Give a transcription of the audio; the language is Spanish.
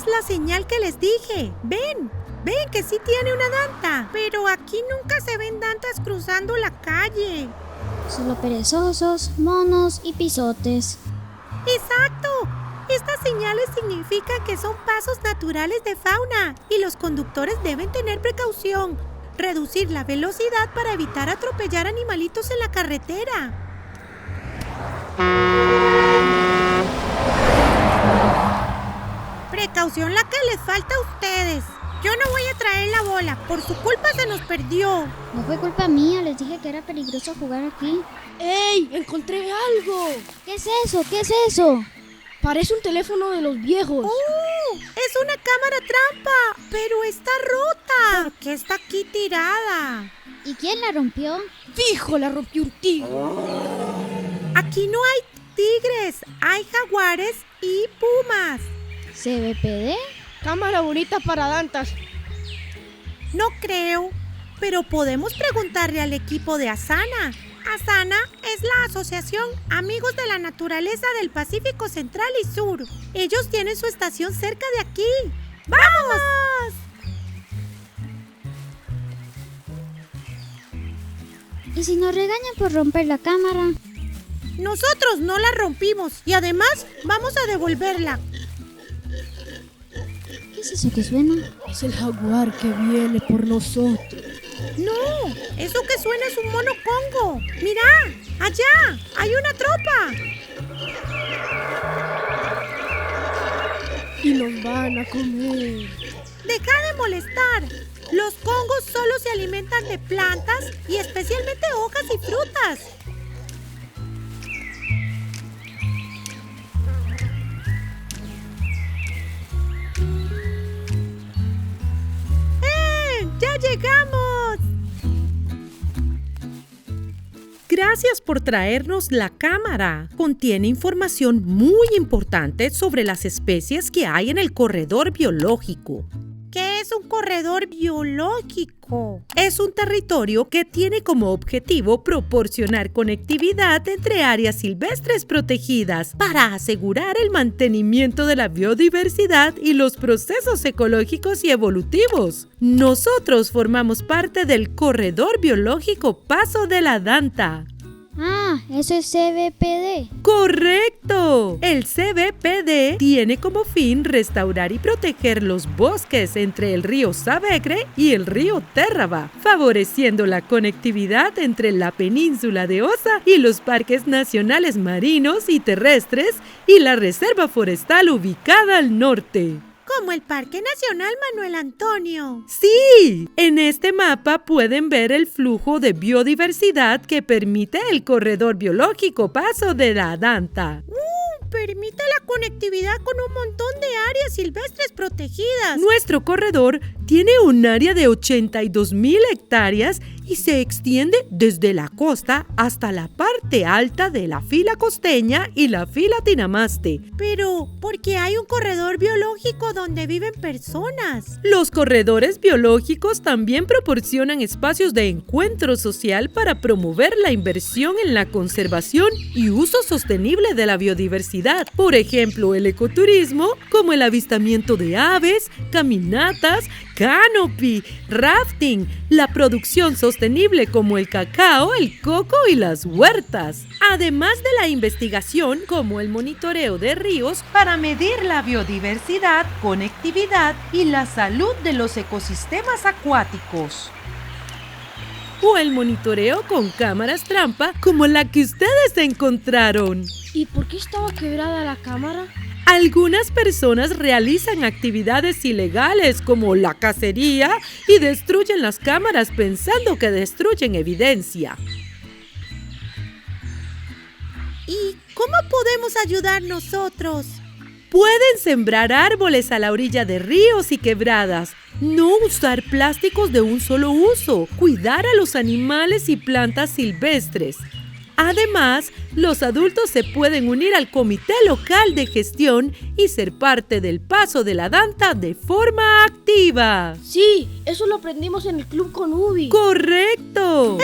es la señal que les dije. Ven que sí tiene una danta. Pero aquí nunca se ven dantas cruzando la calle. Solo perezosos, monos y pisotes. ¡Exacto! Estas señales significan que son pasos naturales de fauna y los conductores deben tener precaución, reducir la velocidad para evitar atropellar animalitos en la carretera. Precaución la que les falta a ustedes. Yo no voy a traer la bola, por su culpa se nos perdió. No fue culpa mía, les dije que era peligroso jugar aquí. ¡Ey! ¡Encontré algo! ¿Qué es eso? ¿Qué es eso? Parece un teléfono de los viejos. Es una cámara trampa, pero está rota. ¿Por qué está aquí tirada? ¿Y quién la rompió? ¡Fijo! La rompió un tigre. Aquí no hay tigres, hay jaguares y pumas. ¿CBPD? Cámara bonita para dantas. No creo, pero podemos preguntarle al equipo de Asana. Asana es la Asociación Amigos de la Naturaleza del Pacífico Central y Sur. Ellos tienen su estación cerca de aquí. ¡Vamos! ¿Y si nos regañan por romper la cámara? Nosotros no la rompimos y además vamos a devolverla. ¿Qué es eso que suena? Es el jaguar que viene por nosotros. No, eso que suena es un mono congo. ¡Mira! ¡Allá! ¡Hay una tropa! Y nos van a comer. ¡Deja de molestar! Los congos solo se alimentan de plantas y especialmente hojas y frutas. ¡Ya llegamos! Gracias por traernos la cámara. Contiene información muy importante sobre las especies que hay en el corredor biológico. ¿Qué es un corredor biológico? Es un territorio que tiene como objetivo proporcionar conectividad entre áreas silvestres protegidas para asegurar el mantenimiento de la biodiversidad y los procesos ecológicos y evolutivos. Nosotros formamos parte del Corredor Biológico Paso de la Danta. Ah, eso es CBPD. ¡Correcto! El CBPD tiene como fin restaurar y proteger los bosques entre el río Savegre y el río Térraba, favoreciendo la conectividad entre la península de Osa y los parques nacionales marinos y terrestres y la reserva forestal ubicada al norte. Como el Parque Nacional Manuel Antonio. ¡Sí! En este mapa pueden ver el flujo de biodiversidad que permite el Corredor Biológico Paso de la Danta. Permite la conectividad con un montón de áreas silvestres protegidas. Nuestro corredor tiene un área de 82,000 hectáreas y se extiende desde la costa hasta la parte alta de la fila costeña y la fila Tinamaste. Pero, ¿por qué hay un corredor biológico donde viven personas? Los corredores biológicos también proporcionan espacios de encuentro social para promover la inversión en la conservación y uso sostenible de la biodiversidad. Por ejemplo, el ecoturismo, como el avistamiento de aves, caminatas, canopy, rafting, la producción sostenible como el cacao, el coco y las huertas. Además de la investigación como el monitoreo de ríos para medir la biodiversidad, conectividad y la salud de los ecosistemas acuáticos. O el monitoreo con cámaras trampa como la que ustedes encontraron. ¿Y por qué estaba quebrada la cámara? Algunas personas realizan actividades ilegales como la cacería y destruyen las cámaras pensando que destruyen evidencia. ¿Y cómo podemos ayudar nosotros? Pueden sembrar árboles a la orilla de ríos y quebradas, no usar plásticos de un solo uso, cuidar a los animales y plantas silvestres. Además, los adultos se pueden unir al comité local de gestión y ser parte del Paso de la Danta de forma activa. Sí, eso lo aprendimos en el club con Ubi. ¡Correcto!